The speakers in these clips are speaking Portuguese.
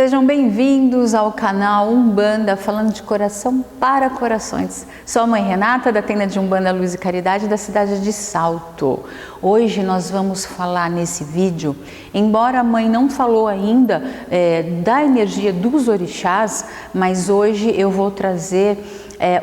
Sejam bem-vindos ao canal Umbanda, falando de coração para corações. Sou a mãe Renata, da tenda de Umbanda Luz e Caridade, da cidade de Salto. Hoje nós vamos falar nesse vídeo, embora a mãe não falou ainda da energia dos orixás, mas hoje eu vou trazer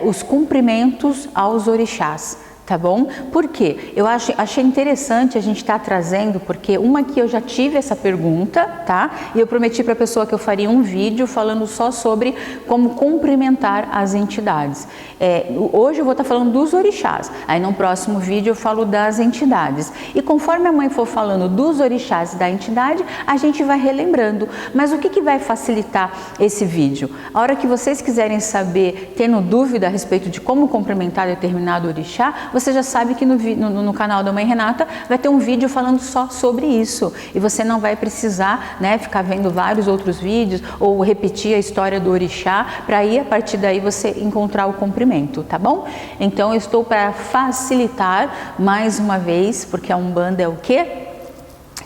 os cumprimentos aos orixás. Tá bom? Por quê? Eu achei interessante a gente estar trazendo, porque uma que eu já tive essa pergunta, tá? E eu prometi para a pessoa que eu faria um vídeo falando só sobre como cumprimentar as entidades. Hoje eu vou estar falando dos orixás, aí no próximo vídeo eu falo das entidades. E conforme a mãe for falando dos orixás e da entidade, a gente vai relembrando. Mas o que vai facilitar esse vídeo? A hora que vocês quiserem saber, tendo dúvida a respeito de como cumprimentar determinado orixá, você já sabe que no canal da mãe Renata vai ter um vídeo falando só sobre isso. E você não vai precisar, né, ficar vendo vários outros vídeos ou repetir a história do orixá para aí, a partir daí, você encontrar o cumprimento, tá bom? Então, eu estou para facilitar mais uma vez, porque a Umbanda é o quê?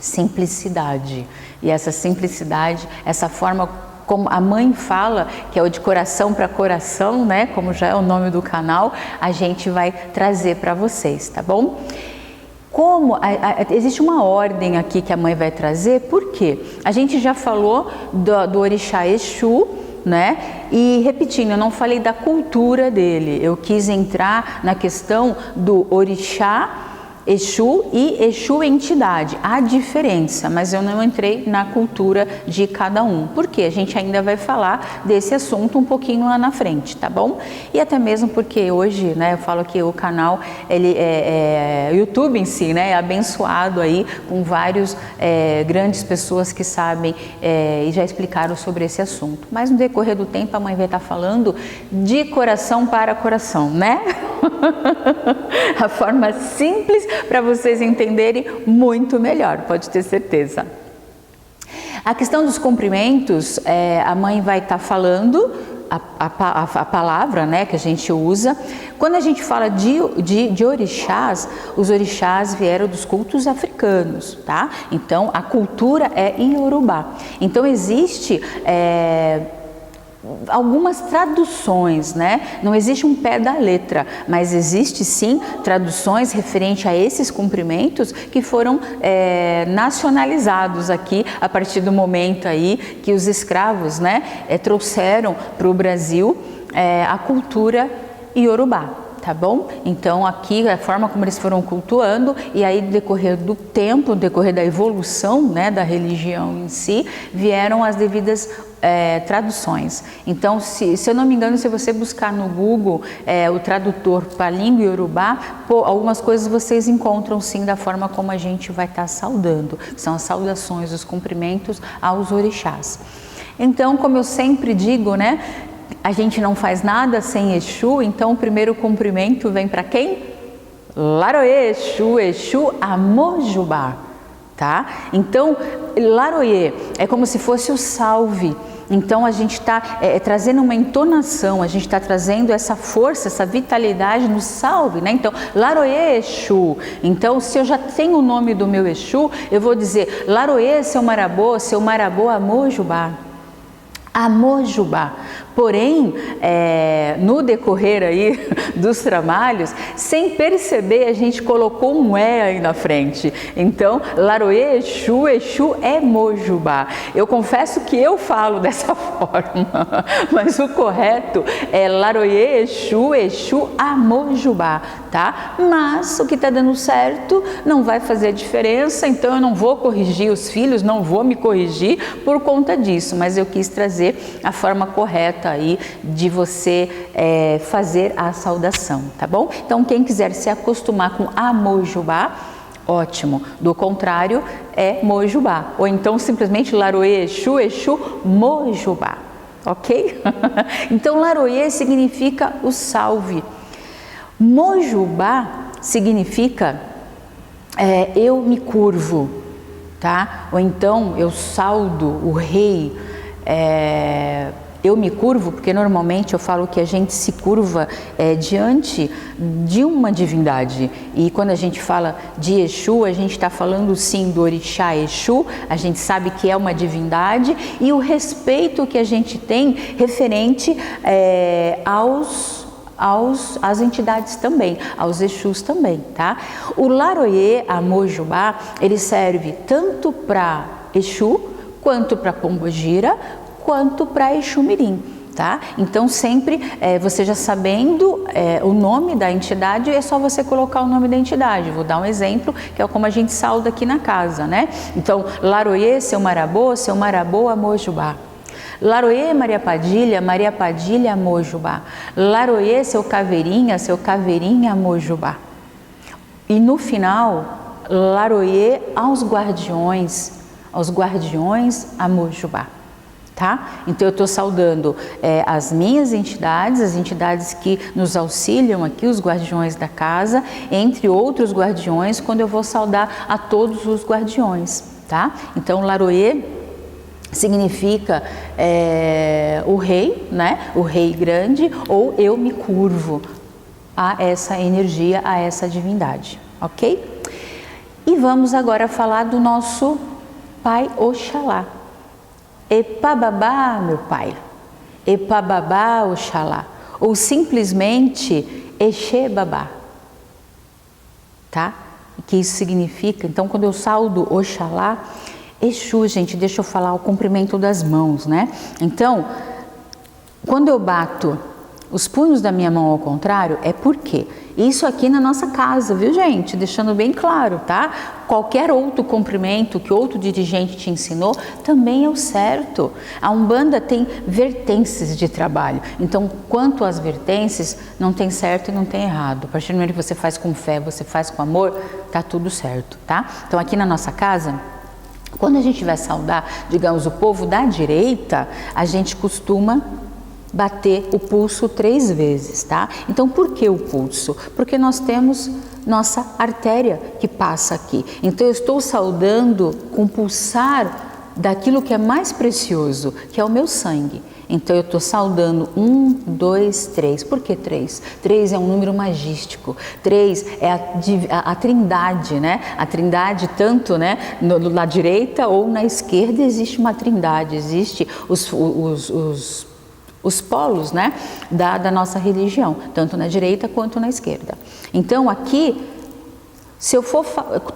Simplicidade. E essa simplicidade, essa forma como a mãe fala, que é o de coração para coração, né? Como já é o nome do canal, a gente vai trazer para vocês, tá bom? Existe uma ordem aqui que a mãe vai trazer, por quê? A gente já falou do orixá Exu, né? E repetindo, eu não falei da cultura dele, eu quis entrar na questão do orixá Exu e Exu entidade, há diferença, mas eu não entrei na cultura de cada um, porque a gente ainda vai falar desse assunto um pouquinho lá na frente, tá bom? E até mesmo porque hoje, né, eu falo que o canal, ele YouTube em si, né, é abençoado aí com vários grandes pessoas que sabem e já explicaram sobre esse assunto, mas no decorrer do tempo a mãe vai estar falando de coração para coração, né? A forma simples para vocês entenderem muito melhor, pode ter certeza. A questão dos cumprimentos, a mãe vai estar falando a palavra, né, que a gente usa. Quando a gente fala de orixás, os orixás vieram dos cultos africanos, tá? Então, a cultura é em Iorubá. Então, existe algumas traduções, né? Não existe um pé da letra, mas existe sim traduções referente a esses cumprimentos que foram nacionalizados aqui a partir do momento aí que os escravos, né, trouxeram para o Brasil a cultura iorubá. Tá bom? Então aqui a forma como eles foram cultuando, e aí no decorrer do tempo, no decorrer da evolução, né, da religião em si, vieram as devidas traduções. Então, se eu não me engano, se você buscar no Google o tradutor para a língua iorubá, algumas coisas vocês encontram sim da forma como a gente vai estar saudando, são as saudações, os cumprimentos aos orixás. Então, como eu sempre digo, né, a gente não faz nada sem Exu, então o primeiro cumprimento vem para quem? Laroê Exu, Exu Amojubá, tá? Então, Laroê é como se fosse o salve. Então a gente está trazendo uma entonação, a gente está trazendo essa força, essa vitalidade no salve, né? Então, Laroê Exu. Então, se eu já tenho o nome do meu Exu, eu vou dizer Laroê, seu Marabô Amojubá. Amojubá. Porém, no decorrer aí dos trabalhos, sem perceber, a gente colocou um aí na frente. Então, Laroê Exu, Exu é Mojubá. Eu confesso que eu falo dessa forma, mas o correto é Laroê Exu, Exu Amojubá, tá? Mas o que está dando certo não vai fazer diferença, então eu não vou corrigir os filhos, não vou me corrigir por conta disso, mas eu quis trazer a forma correta aí de você fazer a saudação, tá bom? Então, quem quiser se acostumar com Amojubá, ótimo. Do contrário, é Mojubá. Ou então, simplesmente, Laroê Exu, Exu Mojubá. Ok? Então, Laroê significa o salve. Mojubá significa eu me curvo, tá? Ou então, eu saudo o rei, Eu me curvo porque normalmente eu falo que a gente se curva diante de uma divindade. E quando a gente fala de Exu, a gente está falando sim do orixá Exu, a gente sabe que é uma divindade, e o respeito que a gente tem referente às entidades também, aos Exus também, tá? O Laroye Amojubá, ele serve tanto para Exu, quanto para Pombogira, quanto para Exu Mirim, tá? Então sempre, você já sabendo o nome da entidade, é só você colocar o nome da entidade. Vou dar um exemplo, que é como a gente sauda aqui na casa, né? Então, Laroye, seu Marabô, Amojubá. Laroye, Maria Padilha, Amojubá. Laroye, seu Caveirinha, Amojubá. E no final, Laroye aos guardiões, Amojubá. Tá? Então eu estou saudando as minhas entidades, as entidades que nos auxiliam aqui, os guardiões da casa, entre outros guardiões, quando eu vou saudar a todos os guardiões, tá? Então Laroye significa o rei, né? O rei grande, ou eu me curvo a essa energia, a essa divindade, ok? E vamos agora falar do nosso pai Oxalá. Epababá, meu pai, Epababá, Oxalá, ou simplesmente Exebabá, tá? Que isso significa, então quando eu saudo Oxalá, Exu, gente, deixa eu falar o comprimento das mãos, né? Então, quando eu bato os punhos da minha mão ao contrário, é porque isso aqui na nossa casa, viu, gente? Deixando bem claro, tá? Qualquer outro comprimento que outro dirigente te ensinou também é o certo. A Umbanda tem vertentes de trabalho. Então, quanto às vertentes, não tem certo e não tem errado. A partir do momento que você faz com fé, você faz com amor, tá tudo certo, tá? Então, aqui na nossa casa, quando a gente vai saudar, digamos, o povo da direita, a gente costuma bater o pulso 3 vezes, tá? Então, por que o pulso? Porque nós temos nossa artéria que passa aqui. Então, eu estou saudando com o pulsar daquilo que é mais precioso, que é o meu sangue. Então, eu estou saudando 1, 2, 3. Por que 3? 3 é um número magístico. 3 é a trindade, né? A trindade, tanto, né, na direita ou na esquerda, existe uma trindade. Existe os polos, né, da nossa religião, tanto na direita quanto na esquerda. Então, aqui, se eu for,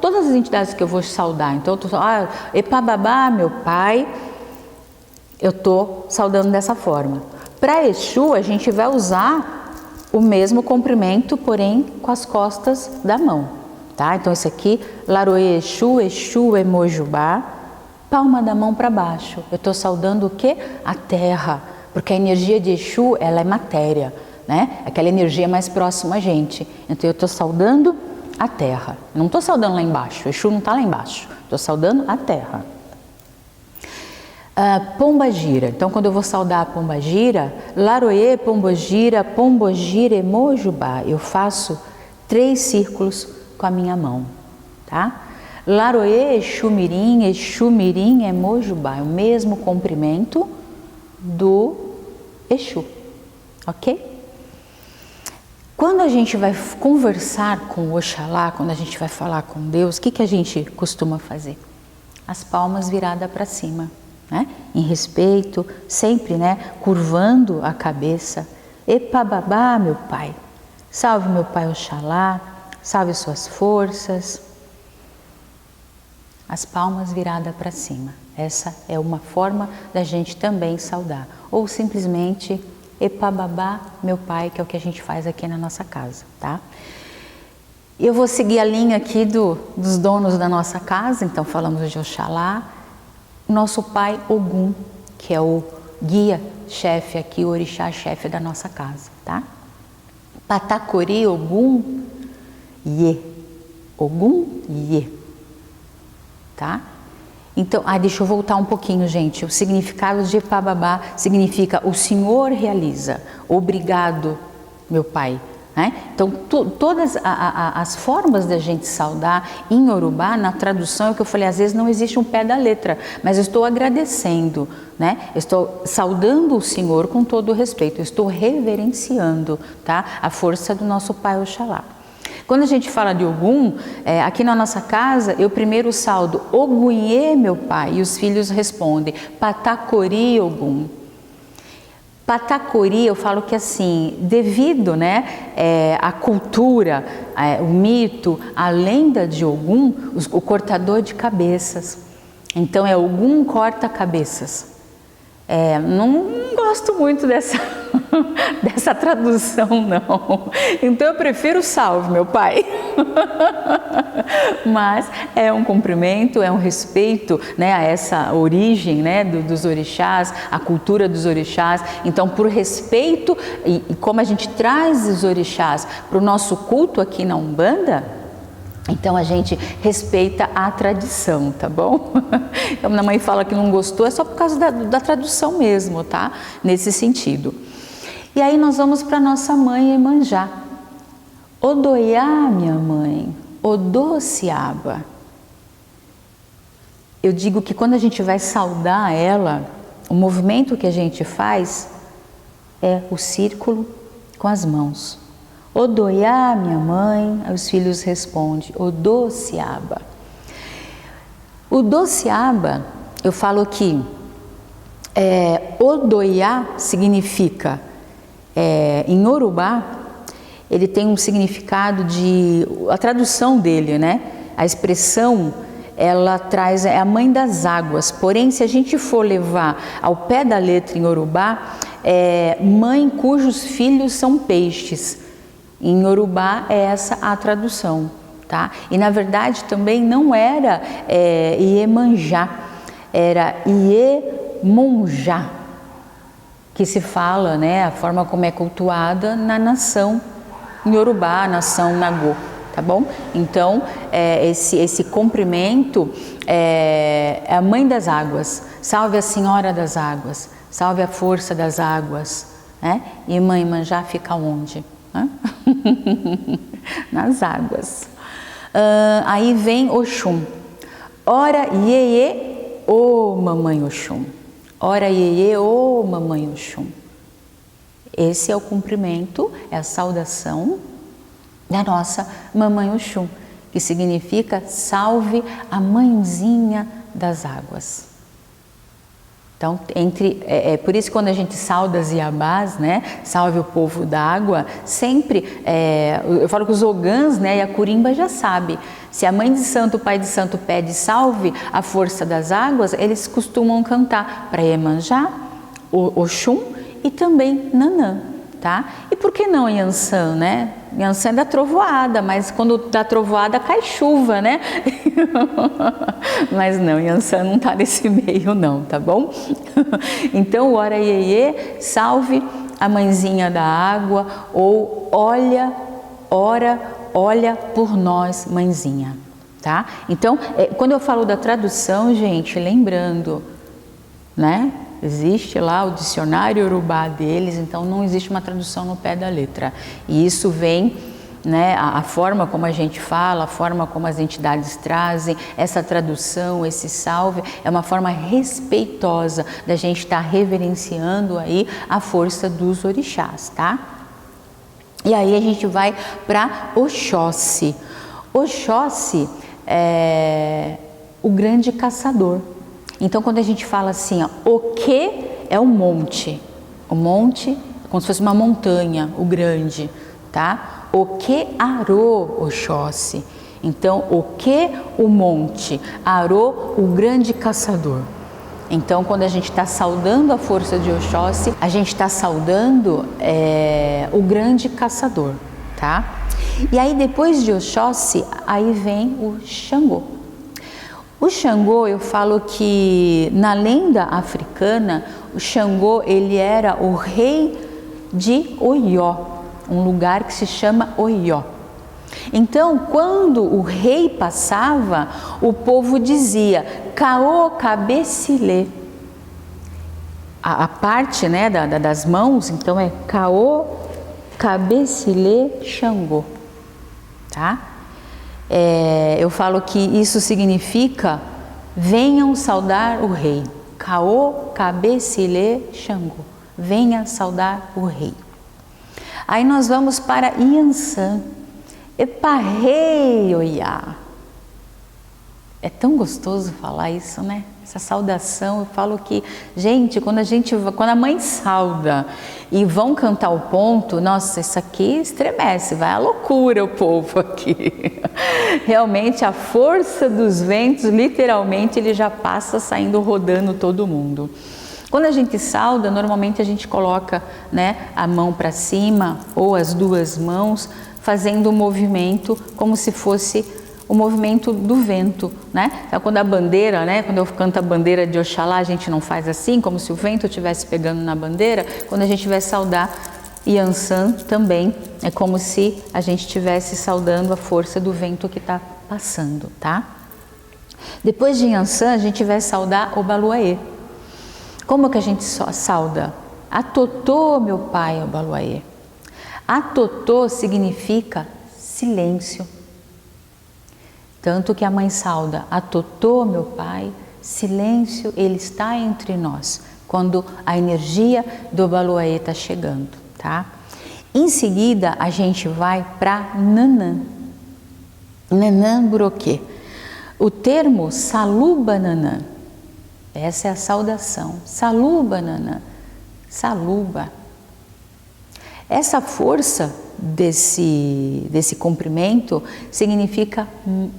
todas as entidades que eu vou saudar, então, eu estou Epababá, meu pai, eu estou saudando dessa forma. Para Exu, a gente vai usar o mesmo comprimento, porém, com as costas da mão, tá? Então, esse aqui, Laroye Exu, Exu Emojubá, palma da mão para baixo. Eu estou saudando o quê? A terra. Porque a energia de Exu, ela é matéria, né? Aquela energia mais próxima a gente. Então eu estou saudando a terra. Não estou saudando lá embaixo, Exu não está lá embaixo. Estou saudando a terra. Pombagira. Então quando eu vou saudar a Pombagira, Laroye, Pombogira, Emojubá. Eu faço 3 círculos com a minha mão, tá? Laroye, Exu Mirim, Emojubá. É o mesmo comprimento do Exu, ok? Quando a gente vai conversar com o Oxalá, quando a gente vai falar com Deus, o que a gente costuma fazer? As palmas viradas para cima, né? Em respeito, sempre, né? Curvando a cabeça. Epababá, meu pai, salve meu pai Oxalá, salve suas forças. As palmas viradas para cima. Essa é uma forma da gente também saudar. Ou simplesmente Epababá, meu pai, que é o que a gente faz aqui na nossa casa, tá? Eu vou seguir a linha aqui dos donos da nossa casa, então falamos de Oxalá. Nosso pai Ogum, que é o guia-chefe aqui, o orixá-chefe da nossa casa, tá? Patacori Ogum Ye. Ogum Ye. Tá? Então, deixa eu voltar um pouquinho, gente. O significado de Epababá significa o Senhor realiza. Obrigado, meu pai. né? Então, todas as formas da gente saudar em Yorubá, na tradução, é o que eu falei, às vezes não existe um pé da letra, mas eu estou agradecendo, né? Eu estou saudando o Senhor com todo o respeito, eu estou reverenciando, tá? A força do nosso Pai Oxalá. Quando a gente fala de Ogum, aqui na nossa casa, eu primeiro saudo Ogunhê, meu pai, e os filhos respondem Patacori, Ogum. Patacori, eu falo que assim, devido, né, à cultura, o mito, a lenda de Ogum, o cortador de cabeças. Então é Ogum corta cabeças. Não gosto muito dessa tradução, não. Então eu prefiro salve, meu pai. Mas é um cumprimento, é um respeito, né, a essa origem, né, dos orixás, a cultura dos orixás. Então, por respeito e como a gente traz os orixás para o nosso culto aqui na Umbanda, então a gente respeita a tradição, tá bom? Então minha mãe fala que não gostou, é só por causa da tradução mesmo, tá? Nesse sentido. E aí nós vamos para nossa mãe Iemanjá. Odoiá, minha mãe, Odociaba. Eu digo que quando a gente vai saudar ela, o movimento que a gente faz é o círculo com as mãos. Odoiá, minha mãe, aí os filhos respondem, Odociaba. O Dociaba, eu falo que Odoiá significa, em Yorubá, ele tem um significado a tradução dele, né? A expressão, ela traz, é a mãe das águas, porém, se a gente for levar ao pé da letra em Yorubá, mãe cujos filhos são peixes. Em Yorubá é essa a tradução, tá? E na verdade também não era Iemanjá, era Iemonjá, que se fala, né, a forma como é cultuada na nação Yorubá, a nação Nagô, tá bom? Então, esse cumprimento é a mãe das águas, salve a senhora das águas, salve a força das águas, né? E mãe Iemanjá fica onde? Nas águas. Aí vem Oxum. Ora iê, ô mamãe Oxum. Ora iê, ô mamãe Oxum. Esse é o cumprimento, é a saudação da nossa mamãe Oxum, que significa salve a mãezinha das águas. Então, por isso quando a gente sauda as Iabás, né, salve o povo da água, sempre, eu falo que os ogãs, né, e a curimba já sabe, se a mãe de santo, o pai de santo pede salve a força das águas, eles costumam cantar para Iemanjá, Oxum e também Nanã, tá? E por que não Yansan, né? Yansan é da trovoada, mas quando dá trovoada cai chuva, né? Mas não, Yansan não tá nesse meio não, tá bom? Então, ora iê, salve a mãezinha da água, ou olha por nós, mãezinha, tá? Então, quando eu falo da tradução, gente, lembrando, né? Existe lá o dicionário Yorubá deles, então não existe uma tradução no pé da letra. E isso vem, né, a forma como a gente fala, a forma como as entidades trazem, essa tradução, esse salve, é uma forma respeitosa da gente estar reverenciando aí a força dos orixás, tá? E aí a gente vai para Oxóssi. Oxóssi é o grande caçador. Então, quando a gente fala assim, ó, o que é o monte é como se fosse uma montanha, o grande, tá? O que arô Oxóssi. Então, o que o monte, arô o grande caçador. Então, quando a gente está saudando a força de Oxóssi, a gente está saudando o grande caçador, tá? E aí, depois de Oxóssi, aí vem o Xangô. O Xangô, eu falo que na lenda africana, o Xangô, ele era o rei de Oió, um lugar que se chama Oió. Então, quando o rei passava, o povo dizia, Caô cabecilê. A parte, né, das mãos, então é Caô Cabecilê Xangô, tá? Eu falo que isso significa venham saudar o rei. Caô Cabecilê Xangô, venha saudar o rei. Aí nós vamos para Iansã. Eparrei Oiá. É tão gostoso falar isso, né? Essa saudação, eu falo que, gente, quando a mãe sauda e vão cantar o ponto, nossa, isso aqui estremece, vai à loucura o povo aqui. Realmente a força dos ventos, literalmente, ele já passa saindo rodando todo mundo. Quando a gente sauda, normalmente a gente coloca, né, a mão para cima ou as duas mãos, fazendo um movimento como se fosse o movimento do vento, né? Então, quando a bandeira, né? Quando eu canto a bandeira de Oxalá, a gente não faz assim, como se o vento estivesse pegando na bandeira. Quando a gente vai saudar Iansã também, é como se a gente estivesse saudando a força do vento que está passando, tá? Depois de Iansã, a gente vai saudar Obaluaê. Como que a gente sauda? Atotô, meu pai, Obaluaê. Atotô significa silêncio. Tanto que a mãe sauda, Atotô, meu pai, silêncio, ele está entre nós, quando a energia do Obaluaê está chegando, tá? Em seguida, a gente vai para Nanã. Nanã Buroquê. O termo Saluba Nanã, essa é a saudação. Saluba Nanã, saluba. Essa força desse cumprimento significa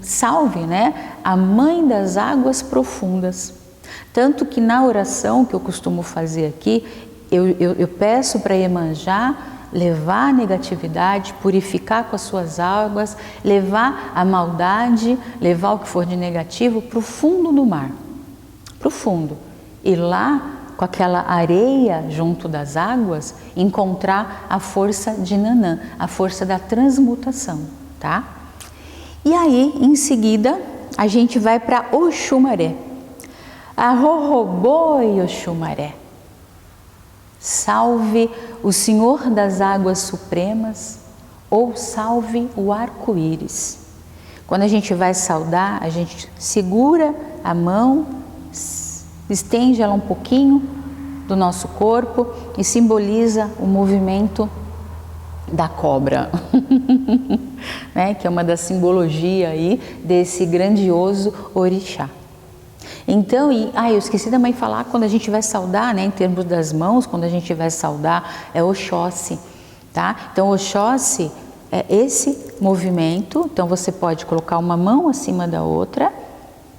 salve, né? A mãe das águas profundas. Tanto que na oração que eu costumo fazer aqui, eu peço para Iemanjá levar a negatividade, purificar com as suas águas, levar a maldade, levar o que for de negativo para o fundo do mar, para o fundo. E lá, com aquela areia junto das águas, encontrar a força de Nanã, a força da transmutação, tá? E aí, em seguida, a gente vai para Oxumaré. Arroroboi Oxumaré. Salve o Senhor das Águas Supremas, ou salve o arco-íris. Quando a gente vai saudar, a gente segura a mão, estende ela um pouquinho do nosso corpo e simboliza o movimento da cobra, né? Que é uma da simbologia aí desse grandioso orixá. Então, eu esqueci também de falar, quando a gente vai saudar, né, em termos das mãos, quando a gente vai saudar, é Oxóssi, tá? Então, Oxóssi é esse movimento, então você pode colocar uma mão acima da outra,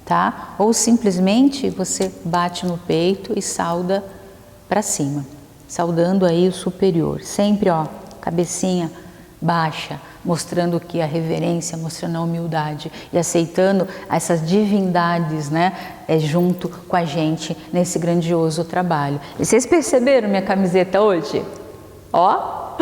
tá? Ou simplesmente você bate no peito e sauda para cima, saudando aí o superior, sempre, ó, cabecinha baixa, mostrando que a reverência, mostrando a humildade e aceitando essas divindades, né, junto com a gente nesse grandioso trabalho. E vocês perceberam minha camiseta hoje? Ó,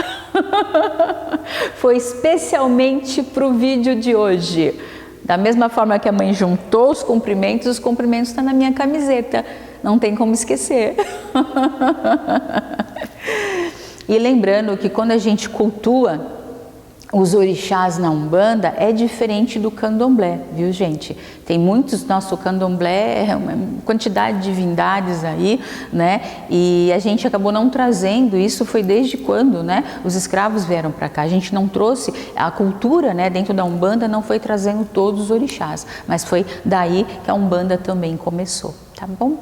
foi especialmente para o vídeo de hoje. Da mesma forma que a mãe juntou os cumprimentos estão na minha camiseta. Não tem como esquecer. E lembrando que quando a gente cultua os orixás na Umbanda, é diferente do candomblé, viu, gente? Tem muitos, nosso candomblé é uma quantidade de divindades aí, né? E a gente acabou não trazendo, isso foi desde quando, né? Os escravos vieram para cá. A gente não trouxe, a cultura, né, dentro da Umbanda não foi trazendo todos os orixás, mas foi daí que a Umbanda também começou, tá bom?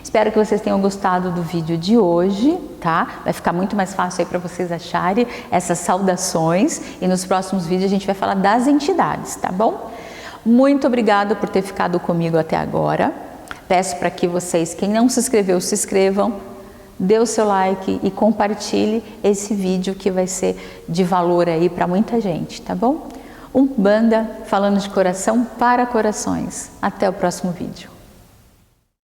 Espero que vocês tenham gostado do vídeo de hoje, tá? Vai ficar muito mais fácil aí para vocês acharem essas saudações e nos próximos vídeos a gente vai falar das entidades, tá bom? Muito obrigada por ter ficado comigo até agora. Peço para que vocês, quem não se inscreveu, se inscrevam, dê o seu like e compartilhe esse vídeo que vai ser de valor aí para muita gente, tá bom? Umbanda falando de coração para corações. Até o próximo vídeo.